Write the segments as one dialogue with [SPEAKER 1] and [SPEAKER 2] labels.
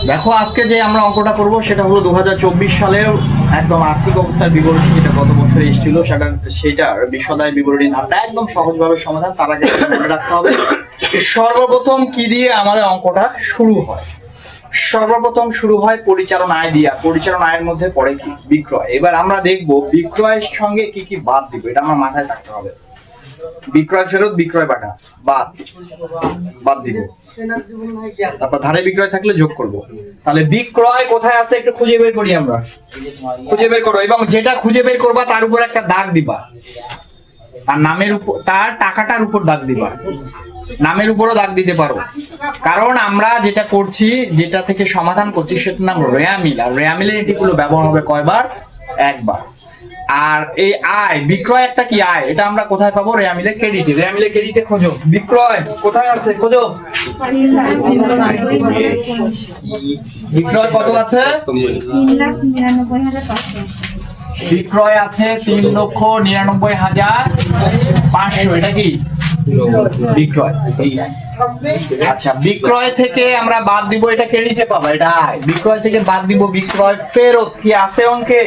[SPEAKER 1] দেখো আজকে যে আমরা অঙ্কটা করব সেটা হলো 2024 সালের একদম আর্থিক অবস্থার বিবরণী, যেটা গত বছরে এসেছিল সেটার বিশদায় বিবরণী ধাপটা একদম সহজভাবে সমাধান। তার আগে মনে রাখতে হবে সর্বপ্রথম কি দিয়ে আমাদের অঙ্কটা শুরু হয়। সর্বপ্রথম শুরু হয় পরিচালন আয় দিয়া। পরিচালন আয়ের মধ্যে পড়ে কি? বিক্রয়। এবার আমরা দেখব বিক্রয়ের সঙ্গে কি কি বাদ দিব, এটা আমার মাথায় থাকতে হবে। বিক্রয় ফেরত, বিক্রয় বাটা বাদ দিব, তারপর ধারে বিক্রয় থাকলে যোগ করব। তাহলে বিক্রয় কোথায় আছে একটু খুঁজে বের করি, আমরা খুঁজে বের করো এবং যেটা খুঁজে বের করবা তার উপর একটা দাগ দিবা, আর নামের উপর তার টাকাটার উপর দাগ দিবা। নামের উপরও দাগ দিতে পারো, কারণ আমরা যেটা করছি, যেটা থেকে সমাধান করছি সেটার নাম রেয়ামিল। আর রেয়ামিলের এটিগুলো ব্যবহার হবে কয়বার? একবার। আর এই আয়, বিক্রয় একটা কি আয়, এটা আমরা কোথায় পাবো? রেয়ামিলের ক্রেডিটে। রেয়ামিলের ক্রেডিটে খোঁজো বিক্রয় কোথায় আছে, খোঁজো। বিক্রয় কত আছে? বিক্রয় আছে 3,99,500। এটা কি বিক্রয়? আচ্ছা, বিক্রয় থেকে আমরা বাদ দিব, এটা ক্রেডিটে পাবা, এটা আয়। বিক্রয় থেকে বাদ দিব বিক্রয় ফেরত। কি আছে অঙ্কে?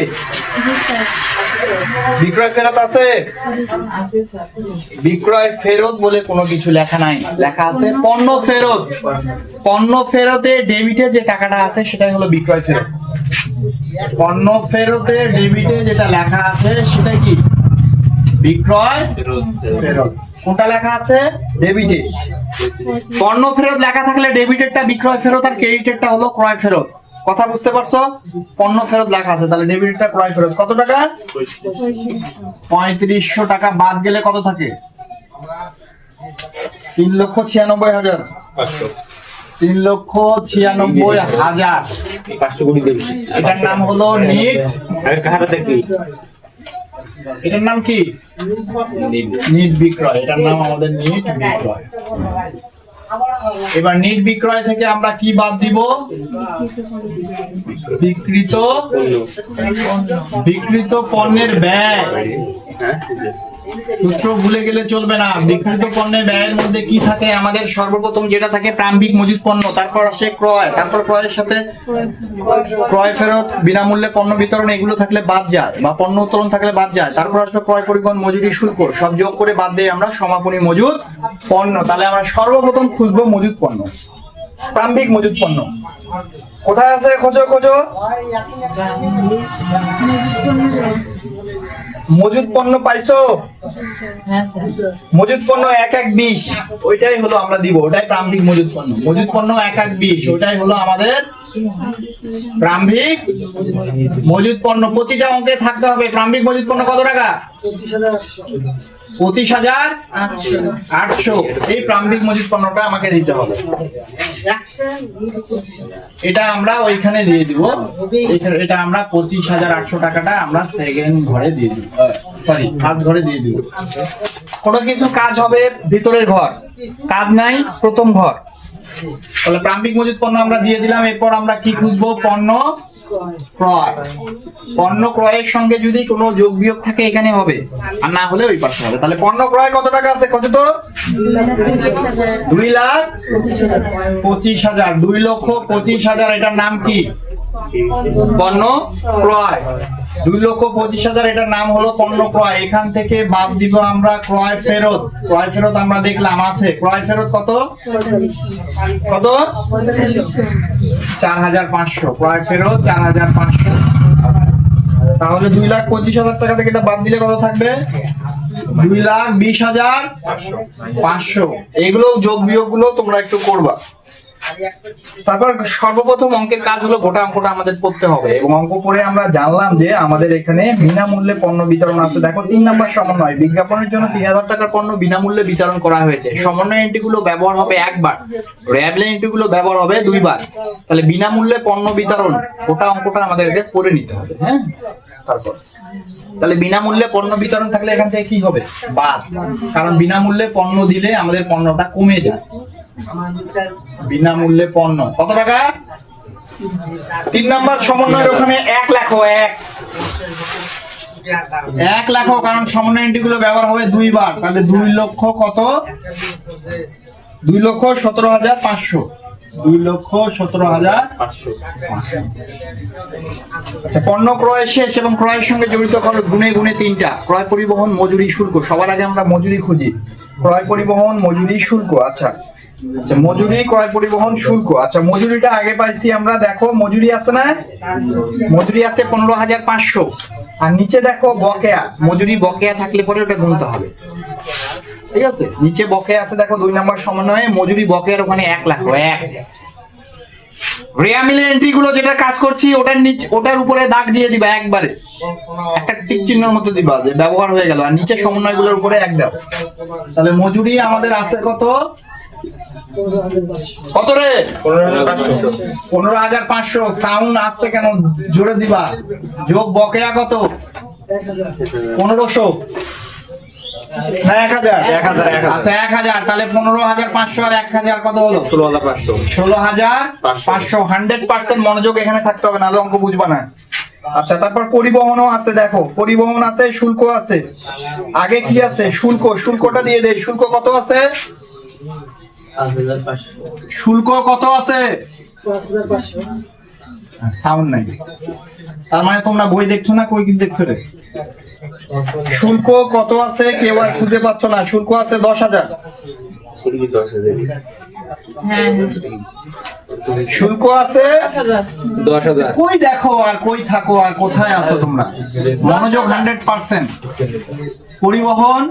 [SPEAKER 1] বিক্রয় ফেরত আছে? বিক্রয় ফেরত বলে কোনো কিছু লেখা নাই, লেখা আছে পণ্য ফেরত। পণ্য ফেরতে ডেবিটে যে টাকাটা আছে সেটাই হলো বিক্রয় ফেরত। পণ্য ফেরতে ডেবিটে যেটা লেখা আছে সেটা কি? বিক্রয় ফেরত। কোনটা লেখা আছে? ডেবিটে। পণ্য ফেরত লেখা থাকলে ডেবিটেরটা বিক্রয় ফেরত আর ক্রেডিটেরটা হলো ক্রয় ফেরত। কথা বুঝতে পারছো? পণ্য ফেরত লেখা আছে, তাহলে ডেবিটেরটা ক্রয় ফেরত। কত টাকা? 3500 টাকা বাদ গেলে কত থাকে? 3,96,500। 3,96,500। এটার নাম হলো নিট। এটার নাম কি? নিট বিক্রয়। এটার নাম আমাদের নিট বিক্রয়। এবার নিট বিক্রয় থেকে আমরা কি বাদ দিব? বিক্রিত পণ্যের ব্যয়। সূত্র ভুলে গেলে চলবে না। বিক্রিত পণ্যের ব্যয়ের মধ্যে কি থাকে? আমাদের সর্বপ্রথম যেটা থাকে প্রারম্ভিক মজুত পণ্য, তারপর আসে ক্রয়, তারপর ক্রয়ের সাথে ক্রয় ফেরত, বিনামূল্যে পণ্য বিতরণ, এগুলো থাকলে বাদ যায়, বা পণ্য উত্তোলন থাকলে বাদ যায়। তারপর আসবে ক্রয়, পরিবহন, মজুরি, শুল্ক, সব যোগ করে বাদ দিয়ে আমরা সমাপনী মজুত পণ্য। তাহলে আমরা সর্বপ্রথম খুঁজবো মজুত পণ্য, প্রারম্ভিক মজুত পণ্য। কোথায় আছে? খোঁজো খোঁজো। মজুত পণ্য পাইছো? মজুত পণ্য 1,1,20, ওইটাই হলো আমরা দিব, ওটাই প্রারম্ভিক মজুত পণ্য। মজুত পণ্য 1,1,20, ওটাই হলো আমাদের প্রারম্ভিক মজুত পণ্য। প্রতিটা অঙ্কে থাকতে হবে প্রারম্ভিক মজুত পণ্য কত টাকা? 25,800। এই প্রারম্ভিক মজুত পণ্যটা আমাকে দিতে হবে। এটা আমরা ওইখানে দিয়ে দিব। এটা আমরা 25,800 টাকাটা আমরা সেকেন্ড ঘরে দিয়ে দিব, সরি ফার্স্ট ঘরে দিয়ে দিব। কোনো কিছু কাজ হবে ভিতরের ঘর, কাজ নাই প্রথম ঘর। তাহলে প্রারম্ভিক মজুত পণ্য আমরা দিয়ে দিলাম। এরপর আমরা কি খুঁজবো? পণ্য ক্রয়। পণ্য ক্রয়ের সঙ্গে যদি কোনো যোগ বিয়োগ থাকে এখানে হবে, আর না হলে ওই পাশে হবে। তাহলে পণ্য ক্রয় কত টাকা আছে? কত? তো 2,25,000। 2,25,000। এটার নাম কি? পণ্য ক্রয়। 2,25,000 এটার নাম হলো পণ্য ক্রয়। এখান থেকে বাদ দিব আমরা ক্রয় ফেরত। ক্রয় ফেরত আমরা দেখলাম আছে। ক্রয় ফেরত কত? কত? 4,500। ক্রয় ফেরত 4,500। তাহলে 2,25,000 টাকা থেকে এটা বাদ দিলে কত থাকবে? 2,20,500। এগুলো যোগ বিয়োগ গুলো তোমরা একটু করবা। তারপর সর্বপ্রথম অঙ্কের কাজ হলো গোটা অঙ্কটা আমাদের পড়তে হবে, এবং অঙ্ক পড়ে আমরা জানলাম যে আমাদের এখানে বিনামূল্যে পণ্য বিতরণ আছে। দেখো 3 নম্বর সমন্বয়। বিজ্ঞাপনের জন্য 3,000 টাকার পণ্য বিনামূল্যে বিতরণ করা হয়েছে। সমন্বয় এন্ট্রিগুলো ব্যবহার হবে একবার, রেয়ামিল এন্ট্রিগুলো ব্যবহার হবে দুইবার। তাহলে বিনামূল্যে পণ্য বিতরণ গোটা অঙ্কটা আমাদের পড়ে নিতে হবে। হ্যাঁ, তারপর তাহলে বিনামূল্যে পণ্য বিতরণ থাকলে এখান থেকে কি হবে? বাদ। কারণ বিনামূল্যে পণ্য দিলে আমাদের পণ্যটা কমে যায়। বিনামূল্যে পণ্য কত টাকা? 3 নম্বর সমন্বয়ের ওখানে 1 লেখো। 1 লেখো, কারণ সমন্বয় এন্ট্রিগুলো ব্যবহার হবে দুইবার। তাহলে 2 লক্ষ কত? 2,17,500। 2,17,500। আচ্ছা, পণ্য ক্রয় শেষ এবং ক্রয়ের সঙ্গে জড়িত খরচ গুণে গুণে 3টা: ক্রয়, পরিবহন, মজুরি, শুল্ক। সবার আগে আমরা মজুরি খুঁজি। ক্রয়, পরিবহন, মজুরি, শুল্ক। আচ্ছা আচ্ছা, মজুরি, ক্রয়, পরিবহন, শুল্ক। আচ্ছা, মজুরিটা আগে পাইছি আমরা। দেখো মজুরি আছে না, মজুরি আছে 15,500। আর নিচে দেখো বকেয়া, মজুরি বকেয়া থাকলে পরে ওটা গুনতে হবে, ঠিক আছে? নিচে বকেয়া আছে দেখো 2 নম্বর সমন্বয়ে মজুরি বকেয়ার ওখানে 1 লাখ। রেয়া মিলের এন্ট্রি গুলো যেটা কাজ করছি ওটার নিচে, ওটার উপরে দাগ দিয়ে দিবা একবারে, একটা টিক চিহ্নের মতো দিবা যে ব্যবহার হয়ে গেল, আর নিচে সমন্বয় গুলোর উপরে 1 দাও। তাহলে মজুরি আমাদের আছে কত, কত রে? 15,500। সাউন্ড আসতে কেন, জোরে দিবা। যোগ বকেয়া কত, 1,500 না 1,000? আচ্ছা 1,000। তাহলে 15,500 আর 1,000 কত হলো? 16,500। 100% মনোযোগ এখানে থাকতে হবে, নাহলে অঙ্ক বুঝবা না। আচ্ছা, তারপর পরিবহনও আছে, দেখো পরিবহন আছে, শুল্ক আছে। আগে কি আছে? শুল্ক। শুল্কটা দিয়ে দেই। শুল্ক কত আছে? শুল্ক কত আছে? সাউন্ড নাই, তার মানে তোমরা বই দেখছো না, কই কি দেখছো রে? শুল্ক কত আছে কেউ আর খুঁজে পাচ্ছ না। শুল্ক আছে 10,000। শুল্ক আছে 10,000। কই দেখো আর কই থাকো আর কোথায় আছো তোমরা? মনোযোগ 100%। পরিবহন,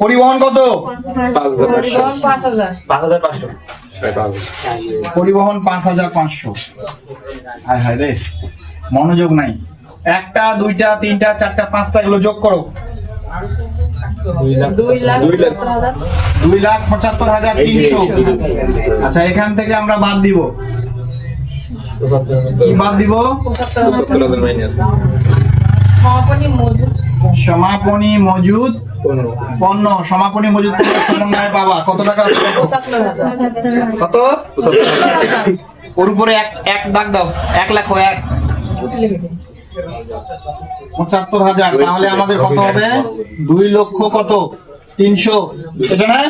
[SPEAKER 1] পরিবহন কত? 5,500। পরিবহন 5,500। হায় হায় রে, মনোযোগ নাই। 1টা 2টা 3টা 4টা 5টা গুলো যোগ করো। 2,75,300। আচ্ছা, এখান থেকে আমরা বাদ দিব, কি বাদ দিব? সমাপনী মজুদ পণ্য। সমাপনী মজুদ পণ্য সমন্বয়ে পাবা কত টাকা? কত? ওর উপরে এক দাগ দাও, 1 লাখ 1 75,000। তাহলে আমাদের কত হবে? 2 লক্ষ কত? 300। এটা না?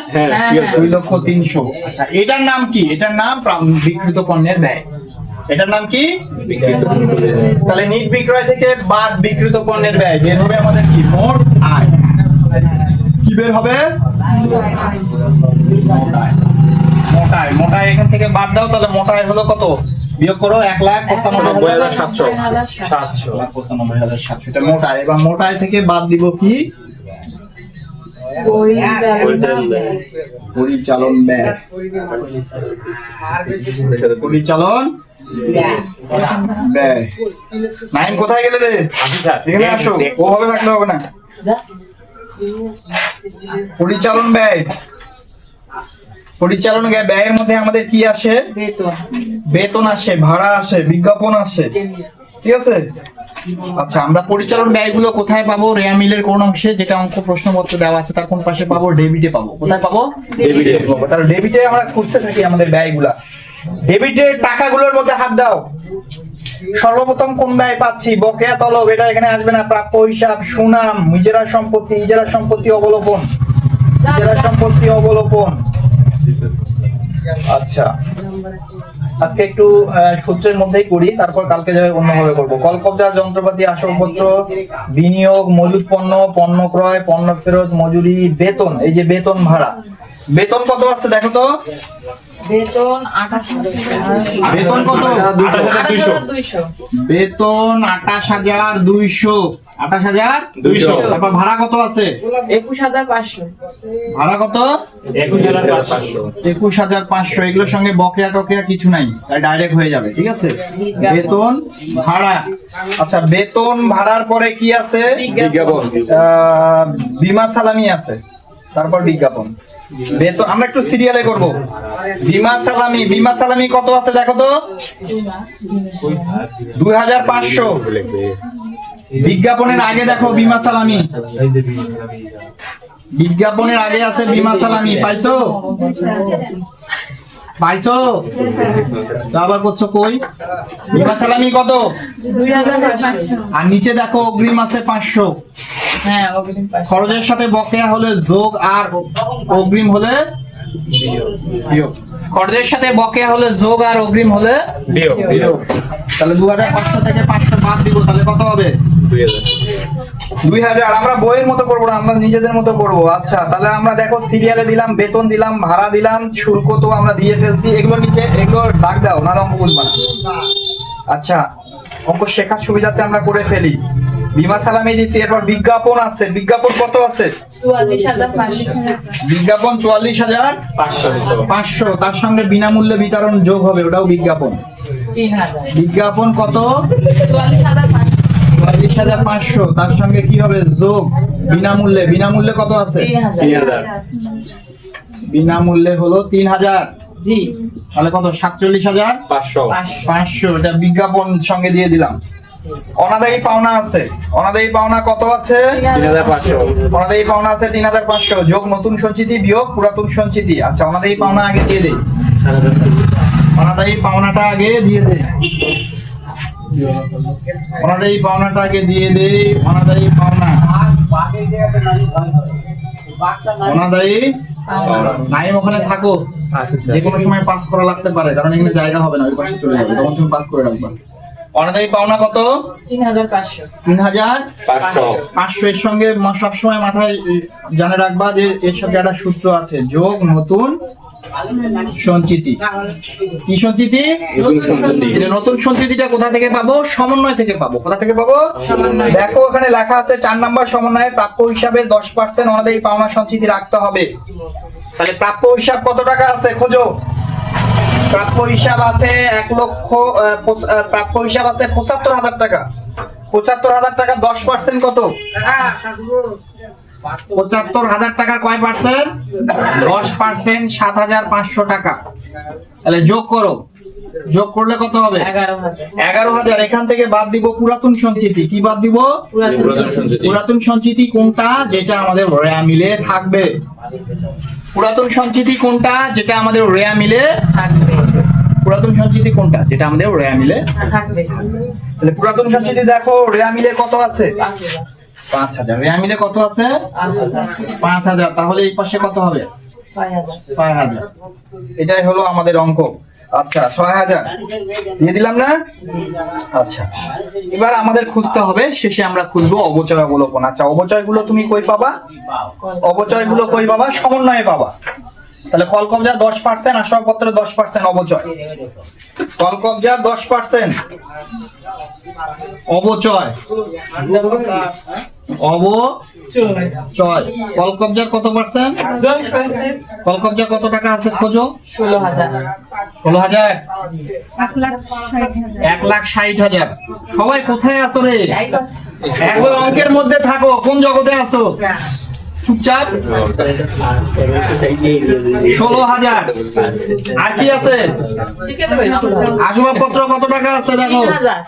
[SPEAKER 1] 2,03,000। আচ্ছা, এটার নাম কি? এটার নাম বিক্রিত পণ্যের ব্যয়। এটার নাম কি? তাহলে নিট বিক্রয় থেকে বাদ বিক্রিত পণ্যের ব্যয় বের হবে আমাদের কি? মোট আয়। কি বের হবে? মোটায়। মোটায় এখান থেকে বাদ দাও, তাহলে মোটায় হলো কত? বিয়োগ করো 1,95,700। এটা মোটায়। এবার মোটায় থেকে বাদ দিব কি? পরিচালন ব্যয়। পরিচালন ব্যয়। নাইম কোথায় গেলে রে? এখানে আসো, ওভাবে রাখলে হবে না। পরিচালন ব্যয়। পরিচালন ব্যয়ের মধ্যে আমাদের কি আসে? বেতন আসে, ভাড়া আসে, বিজ্ঞাপন আসে, ঠিক আছে? আচ্ছা, আমরা পরিচালন ব্যয়গুলো কোথায় পাবো? রেয়া মিলের কোন অংশে, যেটা অঙ্ক প্রশ্নপত্র দেওয়া আছে তার কোন পাশে পাবো? ডেবিটে পাবো। কোথায় পাবো? ডেবিটে পাবো। তাহলে ডেবিটে আমরা খুঁজতে থাকি আমাদের ব্যয়গুলা। ডেবিটের টাকাগুলোর মধ্যে হাত দাও। সর্বপ্রথম কোন ব্যয় পাচ্ছি? বকেয়া তলব। এটা এখানে আসবে না। প্রাপ্য হিসাব, সুনাম, ইজারা সম্পত্তি, ইজারা সম্পত্তি অবলোপন, ইজারা সম্পত্তি অবলোপন। আচ্ছা, আজকে একটু সূত্রের মধ্যেই করি, তারপর কালকে যাবে অন্যভাবে করবো। কলকবজা, যন্ত্রপাতি, আসবাবপত্র, বিনিয়োগ, মজুদ পণ্য, পণ্য ক্রয়, পণ্য ফেরত, মজুরি, বেতন। এই যে বেতন, ভাড়া। বেতন কত আছে দেখো তো?
[SPEAKER 2] বেতন 28,000।
[SPEAKER 1] বেতন কত?
[SPEAKER 2] 28,200।
[SPEAKER 1] বেতন 28,200। 28,200। তারপর ভাড়া কত আছে?
[SPEAKER 2] 21,500।
[SPEAKER 1] ভাড়া কত? 21,500। এগুলোর সঙ্গে বকেয়া টকেয়া কিছু নাই, তাই ডাইরেক্ট হয়ে যাবে, ঠিক আছে? বেতন, ভাড়া। আচ্ছা, বেতন ভাড়ার পরে কি আছে?
[SPEAKER 2] বিজ্ঞাপন।
[SPEAKER 1] বীমা সালামি আছে, তারপর বিজ্ঞাপন। বেতন আমরা একটু সিরিয়ালে করব। বীমা সালামি। বীমা সালামি কত আছে দেখো তো? 2,500। বিজ্ঞাপনের আগে দেখো বীমা সালামি। বিজ্ঞাপনের আগে আছে বীমা সালামি। পাইছো? পাইছো? তো আবার করছো কই? বীমা সালামি কত?
[SPEAKER 2] 2,500।
[SPEAKER 1] আর নিচে দেখো অগ্রিম আছে 500।
[SPEAKER 2] হ্যাঁ, অগ্রিম 500।
[SPEAKER 1] খরচের সাথে বকেয়া হলে যোগ, আর অগ্রিম হলে বিয়োগ। খরচের সাথে বকেয়া হলে যোগ আর অগ্রিম হলে
[SPEAKER 2] বিয়োগ।
[SPEAKER 1] বিয়োগ। তাহলে 2500 থেকে 500 বাদ দিব, তাহলে কত হবে? 2000। আমরা বইয়ের মতো করবো না, আমরা নিজেদের মতো করবো। আচ্ছা, তাহলে আমরা দেখো সিরিয়ালে দিলাম, বেতন দিলাম, ভাড়া দিলাম, শুল্ক তো আমরা দিয়ে ফেলছি। এগুলো নিচে এগুলো দাগ দাও, না অঙ্ক বুঝবা না। আচ্ছা, অঙ্ক শেখার সুবিধাতে আমরা করে ফেলি। বিমা সালামি দিছি, এরপর বিজ্ঞাপন আছে। বিজ্ঞাপন কত আছে?
[SPEAKER 2] 44,500।
[SPEAKER 1] বিজ্ঞাপন 44,500। তার সঙ্গে বিনামূল্যে বিতরণ যোগ হবে, ওটাও বিজ্ঞাপন।
[SPEAKER 2] 3,000।
[SPEAKER 1] বিজ্ঞাপন কত?
[SPEAKER 2] 44,500।
[SPEAKER 1] 44,500। তার সঙ্গে কি হবে? যোগ বিনামূল্যে। বিনামূল্যে কত আছে?
[SPEAKER 2] 3,000।
[SPEAKER 1] বিনামূল্যে হলো 3,000।
[SPEAKER 2] জি।
[SPEAKER 1] তাহলে কত? 47,500। এটা বিজ্ঞাপন সঙ্গে দিয়ে দিলাম।
[SPEAKER 2] জি।
[SPEAKER 1] অনাদায়ী পাওনা আছে। অনাদায়ী পাওনা কত আছে?
[SPEAKER 2] 3,500।
[SPEAKER 1] অনাদায়ী পাওনা আছে 3,500। যোগ নতুন সঞ্চিতি বিয়োগ পুরাতন সঞ্চিতি। আচ্ছা, অনাদায়ী পাওনা আগে দিয়ে দেই। অনাদায়ী পাওনাটা আগে দিয়ে দেই। অনাদায়ী পাওনাটা আগে দিয়ে দেই। অনাদায়ী পাওনা, অনাদায়ী নাইম ওখানে থাকো, যে কোনো সময় পাস করা লাগতে পারে, কারণ এখানে জায়গা হবে না, ওই পাশে চলে যাবে, তখন তুমি পাস করে রাখবা। অনাদায়ী পাওনা কত?
[SPEAKER 2] 3,500।
[SPEAKER 1] 3,500। এর সঙ্গে সবসময় মাথায় জানে রাখবা যে এর সঙ্গে একটা সূত্র আছে, যোগ নতুন সঞ্চিতি। কি সঞ্চিতি? এটা নতুন সঞ্চিতিটা কোথা থেকে পাবো? সমন্বয় থেকে পাবো। কোথা থেকে পাবো?
[SPEAKER 2] সমন্বয়।
[SPEAKER 1] দেখো ওখানে লেখা আছে 4 নম্বর সমন্বয়ে প্রাপ্য হিসাবে 10% অনাদায়ী পাওনা সঞ্চিতি রাখতে হবে। তাহলে প্রাপ্য হিসাব কত টাকা আছে খোঁজো। প্রাপ্য হিসাব আছে 1 লক্ষ, প্রাপ্য হিসাব আছে 75,000 টাকা। 75,000 টাকা 10% কত? 75,000 টাকার কয় পার্সেন্ট? 10%, 7,500 টাকা। তাহলে যোগ করো, যোগ করলে কত হবে?
[SPEAKER 2] 11,000।
[SPEAKER 1] 11,000। এখান থেকে বাদ দিব পুরাতন সঞ্চিতি। কি বাদ দিব? পুরাতন সঞ্চিতি কোনটা? যেটা আমাদের রেয়া মিলে থাকবে। পুরাতন সঞ্চিতি কোনটা? যেটা আমাদের রেয়া মিলে
[SPEAKER 2] থাকবে।
[SPEAKER 1] পুরাতন সঞ্চিতি কোনটা? যেটা আমাদের রেয়া মিলে
[SPEAKER 2] থাকবে।
[SPEAKER 1] তাহলে পুরাতন সঞ্চিতি দেখো রেয়া মিলে কত আছে?
[SPEAKER 2] 5,000।
[SPEAKER 1] 5,000। রেয়া মিলে কত আছে?
[SPEAKER 2] 5,000।
[SPEAKER 1] 5,000। তাহলে এই পাশে কত হবে?
[SPEAKER 2] 6,000।
[SPEAKER 1] 6,000। এটাই হলো আমাদের অঙ্ক। আচ্ছা, 6,000 দিয়ে দিলাম না?
[SPEAKER 2] জি।
[SPEAKER 1] আচ্ছা, এবার আমাদের খুঁজতে হবে, শেষে আমরা খুঁজবো অবচয় অবলোপন। আচ্ছা, অবচয়গুলো তুমি কই পাবা? অবচয়গুলো কই পাবা? সমন্বয়ে পাবা। তাহলে কল কবজা 10%, আসবাবপত্রে 10% অবচয়। কল কবজা 10% অবচয়। অবচয়। কল কবজার কত পার্সেন্ট?
[SPEAKER 2] 10%।
[SPEAKER 1] কল কবজা কত টাকা আছে খোঁজো।
[SPEAKER 2] 16,000।
[SPEAKER 1] 16,000। 1,60,000। সবাই কোথায় আছো রে? একবার অঙ্কের মধ্যে থাকো, কোন জগতে আছো? চুপচাপ। 16,000। আর কি আছে?
[SPEAKER 2] ঠিক আছে ভাই, 16,000।
[SPEAKER 1] আসবাবপত্র কত টাকা আছে দেখো।
[SPEAKER 2] 3,000।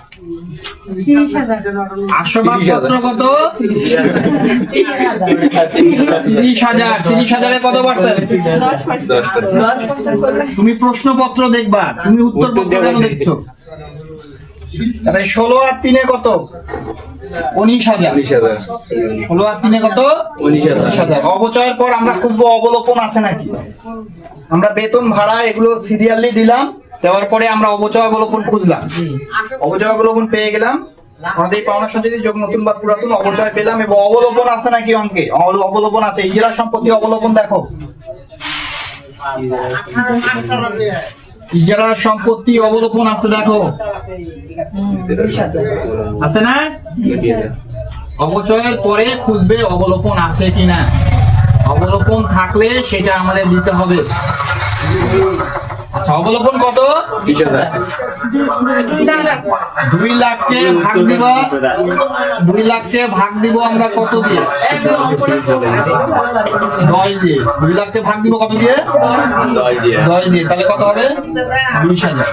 [SPEAKER 1] আসবাবপত্র কত?
[SPEAKER 2] 3,000।
[SPEAKER 1] 30,000। 30,000-এ কত পার্সেন্ট?
[SPEAKER 2] 10% করলে
[SPEAKER 1] তুমি প্রশ্নপত্র দেখবা, তুমি উত্তরপত্র কেন দেখছো? তাহলে 16 আর 3-এ কত? 19,000। 16 আর 3-এ কত? 19,000। অবচয়ের পর আমরা খুঁজবো অবলোপন আছে নাকি। আমরা বেতন ভাড়া এগুলো সিরিয়ালি দিলাম, দেওয়ার পরে আমরা অবচয় অবলোপন খুঁজলাম। অবচয় অবলোপন পেয়ে গেলাম। আমাদের পাওনা সঞ্চিতি যোগ নতুন বা পুরাতন অবচয় পেলাম, এবং অবলোপন আছে নাকি অঙ্কে? অবলোপন আছে। ইজারা সম্পত্তি অবলোপন দেখো। ইজারা সম্পত্তি অবলোপন আছে দেখো,
[SPEAKER 2] 20,000।
[SPEAKER 1] আছে না? অবচয়ের পরে খুঁজবে অবলোপন আছে কিনা। অবলোপন থাকলে সেটা আমাদের দিতে হবে। আচ্ছা, অবলোপন কত? 2 লাখকে ভাগ দিব। 2 লাখকে ভাগ দিব আমরা কত দিয়ে? 10 দিয়ে। 2 লাখকে ভাগ দিব কত দিয়ে? 10 দিয়ে। তাহলে কত হবে? 20,000।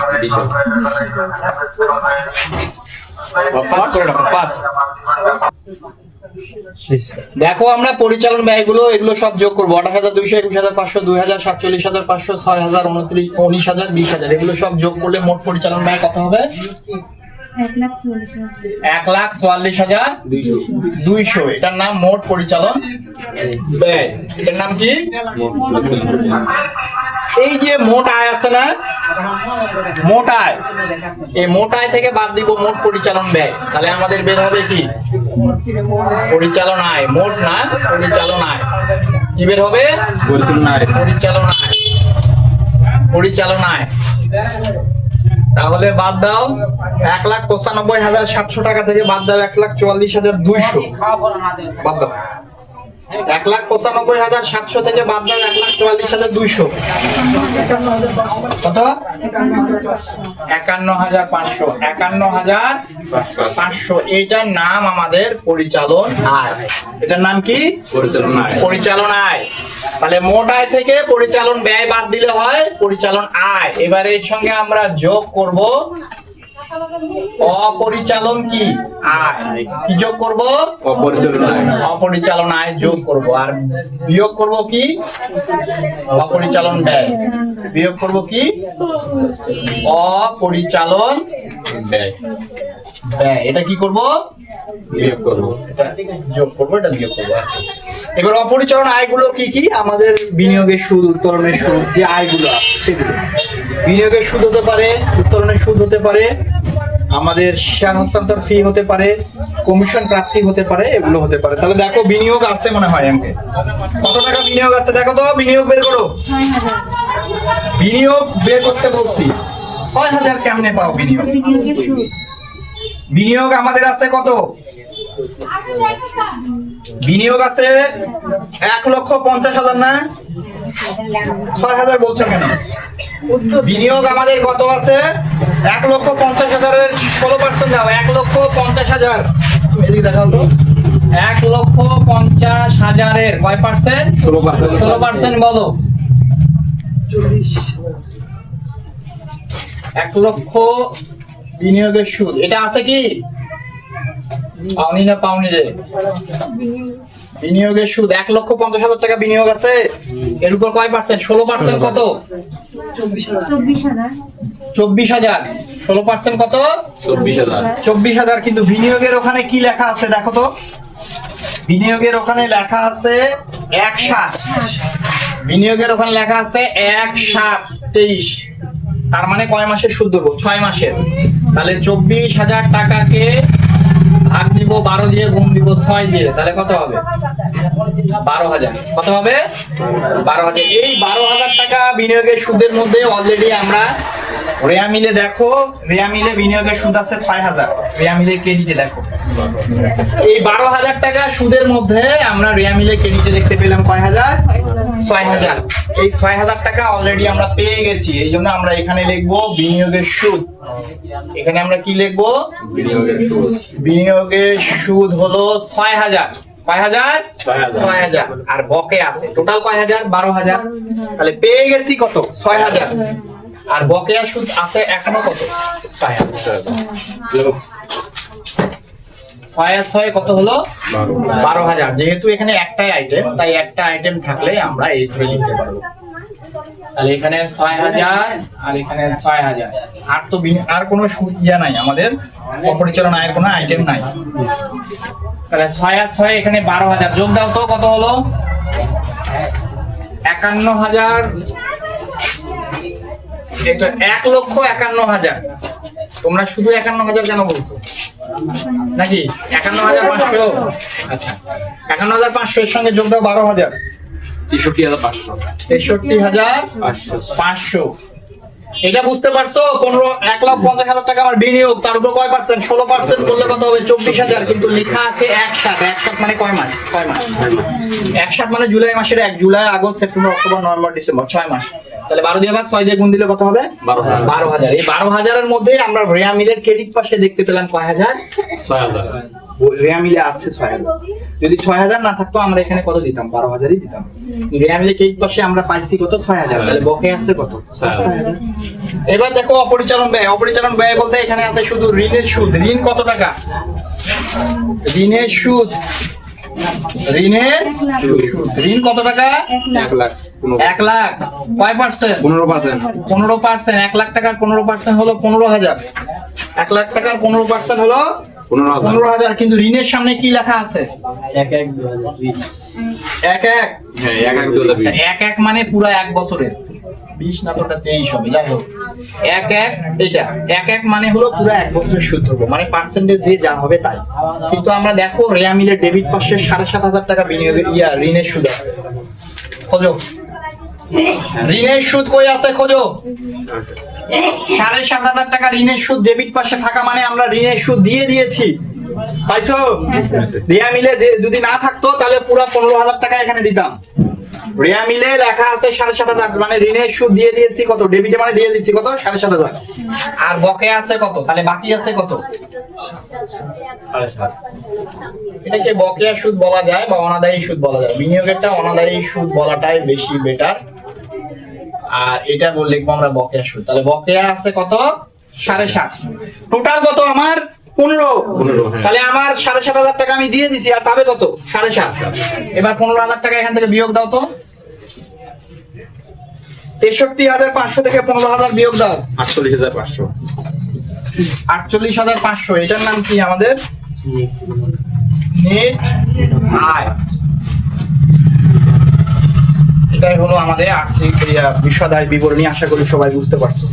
[SPEAKER 1] পাস করে রাখো, পাস। দেখো আমরা পরিচালন ব্যয়গুলো এগুলো সব যোগ করবো। 28,200, 21,500, 2,000, 47,500, 6,000, 19,000, 20,000 এগুলো সব যোগ করলে মোট পরিচালন ব্যয় কত হবে? 1,44,200। এটার নাম মোট পরিচালন ব্যয়। এটার নাম কি? এই যে মোট আয় আছে না, মোট আয়, এই মোট আয় থেকে বাদ দিব মোট পরিচালন ব্যয়। তাহলে আমাদের বের হবে কি? পরিচালন আয়। মোট না, পরিচালন আয়। কি বের হবে? পরিচালন আয়। পরিচালন আয়, পরিচালন আয়। তাহলে বাদ দাও 1,95,700 টাকা থেকে বাদ দাও 1,44,200। বাদ দাও 1,95,700 থেকে বাদ দাও 1,44,200। কত? 51,500। 51,500। এইটার নাম আমাদের পরিচালন আয়। এটার নাম কি? পরিচালন আয়। পরিচালন আয়। তাহলে মোট আয় থেকে পরিচালন ব্যয় বাদ দিলে হয় পরিচালন আয়। এবারে এর সঙ্গে আমরা যোগ করব অপরিচালন কি আয়। কি যোগ করব? অপরিচালন আয়। অপরিচালন আয় যোগ করব। আর বিয়োগ করব কি? অপরিচালন ব্যয়। বিয়োগ করব কি? অপরিচালন ব্যয়। ব্যয়। এটা কি করব? বিয়োগ করব। এটা যোগ করব, এটা বিয়োগ করব। আচ্ছা, এবার অপরিচালন আয়গুলো কি কি? আমাদের বিনিয়োগের সুদ, উত্তোলনের সুদ, যে আয়গুলো আছে সেগুলো। বিনিয়োগের সুদ হতে পারে, উত্তোলনের সুদ হতে পারে, আমাদের শেয়ার হস্তান্তর ফি হতে পারে, কমিশন প্রাপ্তি হতে পারে, এগুলো হতে পারে। তাহলে দেখো বিনিয়োগ আছে মনে হয় আমাকে। কত টাকা বিনিয়োগ আছে দেখো তো, বিনিয়োগ বের করো। বিনিয়োগ বের করতে বলছি। 6,000 কেমনে পাও বিনিয়োগ? বিনিয়োগ আমাদের আছে কত? বিনিয়োগ আছে 1,50,000 না? 6,000 বলছো কেন? বিনিয়োগ আমাদের কত আছে? 1,50,000-এর 16% দাও। 1,50,000 এদিকে দেখাও তো। 1,50,000-এর কয় পার্সেন্ট? 16% বলো। 1 লক্ষ বিনিয়োগের সুদ। এটা আছে কি? পাওনি না পাওনি রে? বিনিয়োগের সুদ 1,50,000 টাকা বিনিয়োগ আছে। এর উপর কয় পার্সেন্ট? 16% কত? 24,000। 16% কত? 24,000। কিন্তু বিনিয়োগের ওখানে কি লেখা আছে দেখো তো। বিনিয়োগের ওখানে লেখা আছে 1/7। বিনিয়োগের ওখানে লেখা আছে 1/7/23। তার মানে কয় মাসের সুদ দেবো? 6 মাসের। তাহলে 24,000 টাকাকে ভাগ দিব 12 দিয়ে, গুণ দিব 6 দিয়ে, তাহলে কত হবে? 12,000। কত হবে? 12,000। এই 12,000 টাকা বিনিয়োগের সুদের মধ্যে অলরেডি আমরা রেয়া মিলে দেখো, রেয়া মিলে বিনিয়োগের সুদ আছে 6,000। রেয়া মিলে ক্রেডিটে দেখো, এই 12,000 টাকা সুদের মধ্যে আমরা রেয়া মিলে ক্রেডিটে দেখতে পেলাম কয় হাজার? 6,000। এই 6,000 টাকা অলরেডি আমরা পেয়ে গেছি। এই জন্য আমরা এখানে লিখবো বিনিয়োগের সুদ। এখানে আমরা কি লিখবো? বিনিয়োগের সুদ। বিনিয়োগের সুদ হলো 6,000। কয় হাজার? 6,000। আর বকে আছে টোটাল কয় হাজার? 12,000। তাহলে পেয়ে গেছি কত? 6,000। আর বকেয়া সুদ আছে এখনো কত? 6,000। 6 কত হলো? 12,000। যেহেতু এখানে একটাই আইটেম, তাই একটা আইটেম থাকলে আমরা এই ধরে লিখতে পারবো। তাহলে এখানে 6,000 আর এখানে 6,000। আর তো আর কোনো ইয়া নাই আমাদের, অপরিচালন আয়ের কোনো আইটেম নাই। তাহলে 6 আর 6 এখানে 12,000 যোগ দাও তো, কত হলো? 51,000। এটা 1,51,000। তোমরা শুধু 51,000 কেন বলছো? নাকি 51,500? আচ্ছা, 51,500 এর সঙ্গে যোগ দাও 12,000।
[SPEAKER 3] 63,500।
[SPEAKER 1] 63,500। এটা বুঝতে পারছো? 1,50,000 টাকা আমার বিনিয়োগ, তার উপর কয় পার্সেন্ট? 16% করলে কত হবে? 24,000। কিন্তু লেখা আছে 1/7। 1/7 মানে কয় মাস? 6 মাস। 1/7 মানে জুলাই মাসের 1, July, August, September, October, November, December, 6 মাস। তাহলে 12 দিয়ে ভাগ 6 দিয়ে গুণ দিলে কত হবে? 12,000। এই 12,000 এর মধ্যে আমরা রেয়া মিলের ক্রেডিট পাশে দেখতে পেলাম কয় হাজার?
[SPEAKER 3] 6,000।
[SPEAKER 1] রেয়া মিলে আছে 6,000। যদি 6,000 না থাকতো আমরা এখানে কত দিতাম? 12,000ই দিতাম। রেয়া মিলে ক্রেডিট পাশে আমরা পাইছি কত? 6,000। তাহলে বকে আছে কত? 6,000। এবার দেখো অপরিচালন ব্যয়। অপরিচালন ব্যয় বলতে এখানে আছে শুধু ঋণের সুদ। ঋণ কত টাকা? ঋণের সুদ। ঋণের সুদ। ঋণ কত টাকা?
[SPEAKER 3] 1 লাখ।
[SPEAKER 1] 1 লাখ কয় পার্সেন্ট?
[SPEAKER 3] 15%।
[SPEAKER 1] 15%। 1 লাখ টাকার 15% হলো 15,000। 1 লাখ টাকার 15% হলো
[SPEAKER 3] 15,000।
[SPEAKER 1] 15,000। কিন্তু ঋণের সামনে কি লেখা আছে?
[SPEAKER 3] 1-1-2020।
[SPEAKER 1] 1-1।
[SPEAKER 3] হ্যাঁ, 1-1-2020।
[SPEAKER 1] আচ্ছা, 1-1 মানে পুরো 1 বছরের। 20 না তো ওটা 23 হবে, যাই হোক। 1-1 এটা 1-1 মানে হলো পুরো 1 বছরের সুদ হবে, মানে পার্সেন্টেজ দিয়ে যা হবে তাই। কিন্তু আমরা দেখো রেয়া মিলের ডেবিট পাশে 7,500 টাকা বিনিয়োগের ঋণের সুদ আছে। খোঁজো ঋণের সুদ কই আছে, খোঁজো। 7,500 টাকা ঋণের সুদ ডেবিট পাশে থাকা মানে আমরা ঋণের সুদ দিয়ে দিয়েছি, পাইছো? রিয়া মিলে যদি না থাকতো তাহলে পুরো 15,000 টাকা এখানে দিতাম। রিয়া মিলে লেখা আছে 7,500, মানে ঋণের সুদ দিয়ে দিয়েছি কত, ডেবিটে মানে দিয়ে দিচ্ছি কত, 7,500। আর বকেয়া আছে কত, তাহলে বাকি আছে কত?
[SPEAKER 3] 7,500।
[SPEAKER 1] এটাকে বকেয়া সুদ বলা যায় বা অনাদায়ী সুদ বলা যায়। বিনিয়োগেরটা অনাদায়ী সুদ বলাটাই বেশি বেটার, আর এটা লিখবো আমরা বকেয়া সুদ। তাহলে বকেয়া আছে কত? 7,500। টোটাল কত আমার? 15।
[SPEAKER 3] হ্যাঁ।
[SPEAKER 1] তাহলে আমার 7,500 টাকা আমি দিয়ে দিছি, আর পাবে কত? 7,500। এবার 15,000 টাকা এখান থেকে বিয়োগ দাও তো। 63,500 থেকে 15,000 বিয়োগ দাও।
[SPEAKER 3] 48,500।
[SPEAKER 1] 48,500। এটার নাম কি আমাদের? নেট আয়। এটাই হলো আমাদের আর্থিক বিশদ আয় বিবরণী। আশা করি সবাই বুঝতে পারছো।